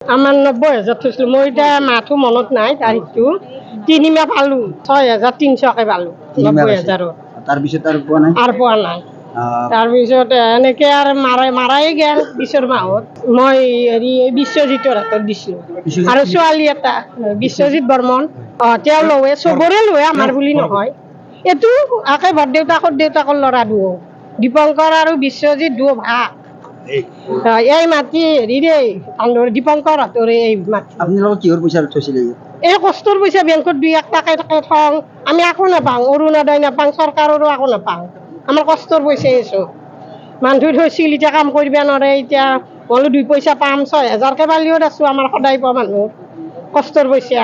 আমাৰ 90,000 থৈছিল মই এটা মাথো মনত নাই তাৰিখটো 3 মাহ পালো 6,300কে পালো 90,000 তাৰপিছত আৰু পোৱা নাই আৰ পোৱা নাই তাৰপিছত এনেকে আৰু মাৰাই গেল 20ৰ মাহত মই হেৰি বিশ্বজিতৰ হাতত দিছিলো আৰু ছোৱালী এটা বিশ্বজিত বৰ্মন তেওঁ লয়ে চবৰে লয়ে আমাৰ বুলি নহয় এইটো আকে দেউতাকৰ ল'ৰা দুও দীপঙ্কৰ আৰু বিশ্বজিত দুও ভাগ এই মাটি হেৰি দেই দীপঙ্কৰ হাতৰে এই মাটি আপোনালোকৰ কিহৰ পইচা থৈছিলে এই কষ্টৰ পইচা বেংকত 2-1 টাকা থওঁ আমি একো নাপাওঁ অৰুণোদয় নাপাওঁ চৰকাৰৰো একো নাপাওঁ আমাৰ কষ্টৰ পইচা এসো মানুহ থৈছিল এতিয়া কাম কৰিব নোৱাৰে এতিয়া বোলো 2 পইচা পাম 6,000কে পালিও আছো আমাৰ সদায় পোৱা মানুহ কষ্টৰ পইচা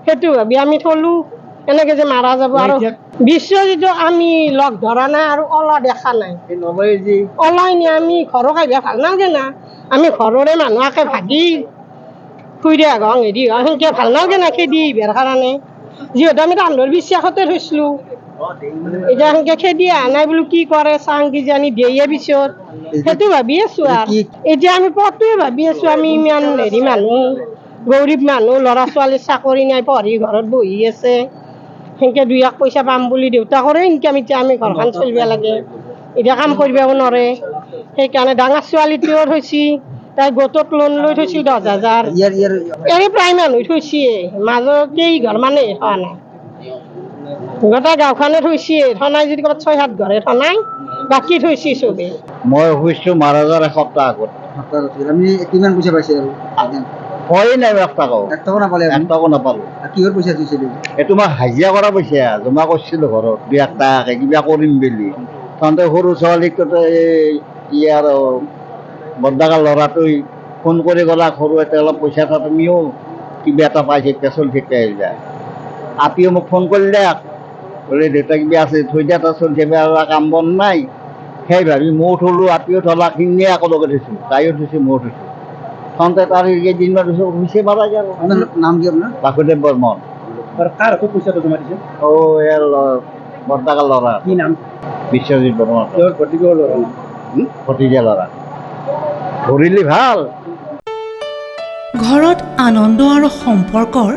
সেইটো ভাবি আমি থলো এনেকে যে মাৰা যাব আৰু বিশ্বজিৎ আমি লগ ধৰা নাই আৰু অলা দেখা নাই অলাই নি আমি ঘৰৰ খাইবা ভাল নালাগে না আমি ঘৰৰে মানুহকে ভাগি খুইৰে গং হেৰি সেনেকে ভাল নালাগে না খেদি বিয়াৰ কাৰণে যিহেতু আমি তাহাঁতৰ বিশ্বাসতে থৈছিলো এতিয়া সেনেকে খেদি অহা নাই বোলো কি কৰে চাং কিজানি দিয়ে পিছত সেইটো ভাবি আছো আৰু এতিয়া আমি পথটোৱে ভাবি আছো আমি ইমান হেৰি মানুহ গৰীব মানুহ ল'ৰা ছোৱালী চাকৰি নাই পঢ়ি ঘৰত বহি আছে সেনেকে 2-1 পইচা পাম বুলি দেউতাকৰে ইনকাম এতিয়া আমি ঘৰখন চলিব লাগে এতিয়া কাম কৰিবও নোৱাৰে সেইকাৰণে ডাঙৰ ছোৱালীটোও থৈছি তাই গোটত লোন লৈ থৈছি 10,000 এনে প্ৰায় মানুহ থৈছি মাজত কেইঘৰ মানে হোৱা নাই গোটা গাঁওখনে থৈছি থনাই যদি ক'ৰবাত 6-7 ঘৰে থনাই বাকী থৈছি চবে মই হৈছোঁ মাৰাজাৰ এসপ্তাহ আগত আমি কিমান পইচা পাইছে আৰু হয় নাই 1 টকাও নাপালে 1 টকাও নাপালোঁ কিহৰ পইচা থৈছিলে এইটো মই হাজিৰা কৰা পইচা জমা কৰিছিলোঁ ঘৰত 2-1 টাকাকে কিবা কৰিম বুলি তহঁতে সৰু ছোৱালীক ইয়াৰ বৰ্দাকাৰ ল'ৰাটোই ফোন কৰি গ'লা সৰু এটা অলপ পইচা এটা তুমিও কিবা এটা পাইছে চলি ঠিক আহি যায় আপিও মোক ফোন কৰিলে বোলে দেউতা কিবা আছে থৈ দিয়া এটা চলি থাকিব আৰু কাম বন নাই সেই ভাবি ময়ো থলোঁ আপিও থলা খিনিয়ে আকৌ লগে থৈছোঁ তাইও থৈছোঁ ময়ো থৈছোঁ তহঁতে তাৰ কেইদিনমান পিছত হৈছে মাৰা গ'ল নাম কি আপোনাৰ বাসুদেৱ বৰ্মন কাৰ হাতত পইচাটো জমা দিছে ইয়াৰ বৰ্তাকাৰ ল'ৰা কি নাম বিশ্বজিৎ বৰ্মন ভতিজা ল'ৰা ধৰিলি ভাল ঘৰত আনন্দ আৰু সম্পৰ্কৰ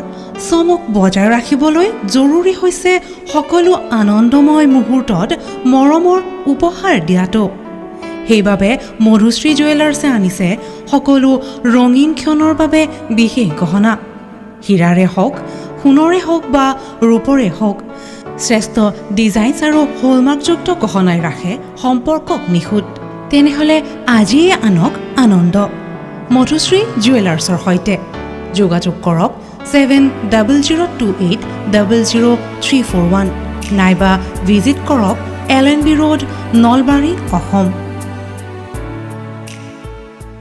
চমক বজাই ৰাখিবলৈ জৰুৰী হৈছে সকলো আনন্দময় মুহূৰ্তত মৰমৰ উপহাৰ দিয়াটো সেইবাবে মধুশ্ৰী জুৱেলাৰ্ছে আনিছে সকলো ৰঙীন ক্ষণৰ বাবে বিশেষ গহনা হীৰাৰে হওক সোণৰে হওক বা ৰূপৰে হওক শ্ৰেষ্ঠ ডিজাইনছ আৰু হলমাৰ্কযুক্ত গহনাই ৰাখে সম্পৰ্কক নিখুঁত তেনেহ'লে আজিয়ে আনক আনন্দ মধুশ্ৰী জুৱেলাৰ্ছৰ সৈতে যোগাযোগ কৰক 7002800341 নাইবা ভিজিট কৰক LNB ৰোড নলবাৰী অসম।